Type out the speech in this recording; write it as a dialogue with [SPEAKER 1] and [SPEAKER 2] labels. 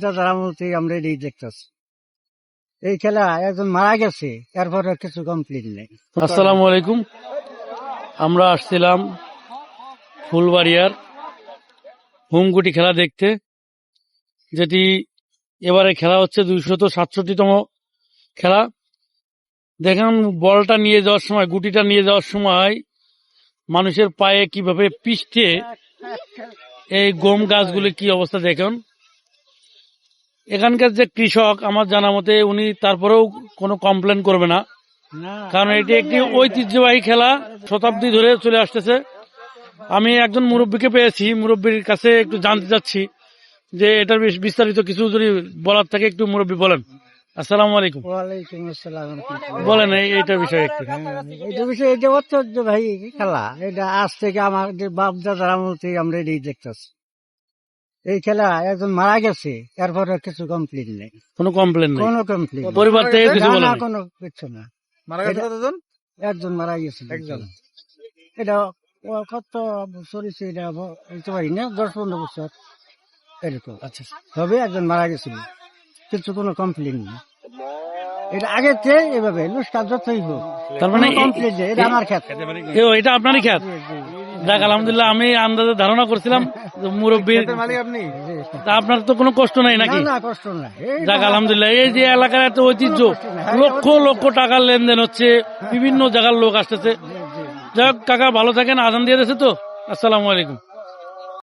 [SPEAKER 1] দাদার আমল থেকে আমরা এটাই দেখতেছি। এই খেলা একজন মারা গেছে, এরপরে কিছু কমপ্লিট নেই।
[SPEAKER 2] আসসালামু আলাইকুম। আমরা আসছিলাম ফুলবাড়িয়ার হোমগুটি খেলা দেখতে, যেটি এবারে খেলা হচ্ছে 267তম খেলা। দেখেন বলটা নিয়ে যাওয়ার সময়, গুটিটা নিয়ে যাওয়ার সময় মানুষের পায়ে কিভাবে পিষ্টে এই গম গাছগুলি কি অবস্থা দেখুন। এখানকার যে কৃষক আমার জানা মতে উনি তারপরেও কোনো কমপ্লেন করবে না, কারণ এটি একটি ঐতিহ্যবাহী খেলা, শতাব্দী ধরে চলে আসতেছে। আমি একজন মুরব্বীকে পেয়েছি, মুরব্বীর কাছে একটু জানতে চাচ্ছি যে এটার বিস্তারিত কিছু যদি বলার থাকে একটু মুরব্বী বলেন। আসসালামু আলাইকুম।
[SPEAKER 1] ওয়ালাইকুম আসসালাম।
[SPEAKER 2] বলেন এইটার বিষয়ে একটু।
[SPEAKER 1] এটা বিষয়ে এটা ঐতিহ্যবাহী খেলা, এটা আজ থেকে আমাদের বাপ দাদার আমল থেকে আমরা এটাই দেখতেছি। এই খেলা একজন মারা গেছে, এরপরে কিছু কমপ্লিট নেই।
[SPEAKER 2] কোনো কমপ্লেন নেই,
[SPEAKER 1] কোনো কমপ্লিট
[SPEAKER 2] পরিবার থেকে কিছু বলে
[SPEAKER 1] না,
[SPEAKER 2] নাই?
[SPEAKER 1] কোনো কিছু না।
[SPEAKER 3] মারা গেছে কতজন?
[SPEAKER 1] একজন মারা গেছে,
[SPEAKER 3] একজন।
[SPEAKER 1] এটা কত বছর হয়েছে এটা বলতে পারি না, 10-15 বছর এরকম।
[SPEAKER 2] আচ্ছা,
[SPEAKER 1] তবে একজন মারা গেছিল, কিছু কোনো কমপ্লেন নেই। এটা আগের চেয়ে এভাবে লুস্কার যতই হোক,
[SPEAKER 2] তার মানে
[SPEAKER 1] কমপ্লেন নেই। এটা আমার ক্ষেত।
[SPEAKER 2] এটা আপনারই খেত? যাক আলহামদুলিল্লাহ, আমি আন্দাজে ধারণা করছিলাম মুরব্বীর।
[SPEAKER 3] ক্ষেতের মালিক আপনি?
[SPEAKER 2] তা আপনার তো কোনো কষ্ট নাই
[SPEAKER 1] না
[SPEAKER 2] নাকি?
[SPEAKER 1] না, কষ্ট নাই।
[SPEAKER 2] যাক আলহামদুলিল্লাহ, এই যে এলাকার এত ঐতিহ্য, লক্ষ লক্ষ টাকার লেনদেন হচ্ছে, বিভিন্ন জায়গার লোক আসতেছে। যাক কাকা ভালো থাকেন, আজান দিয়ে দিয়েছে তো। আসসালামু আলাইকুম।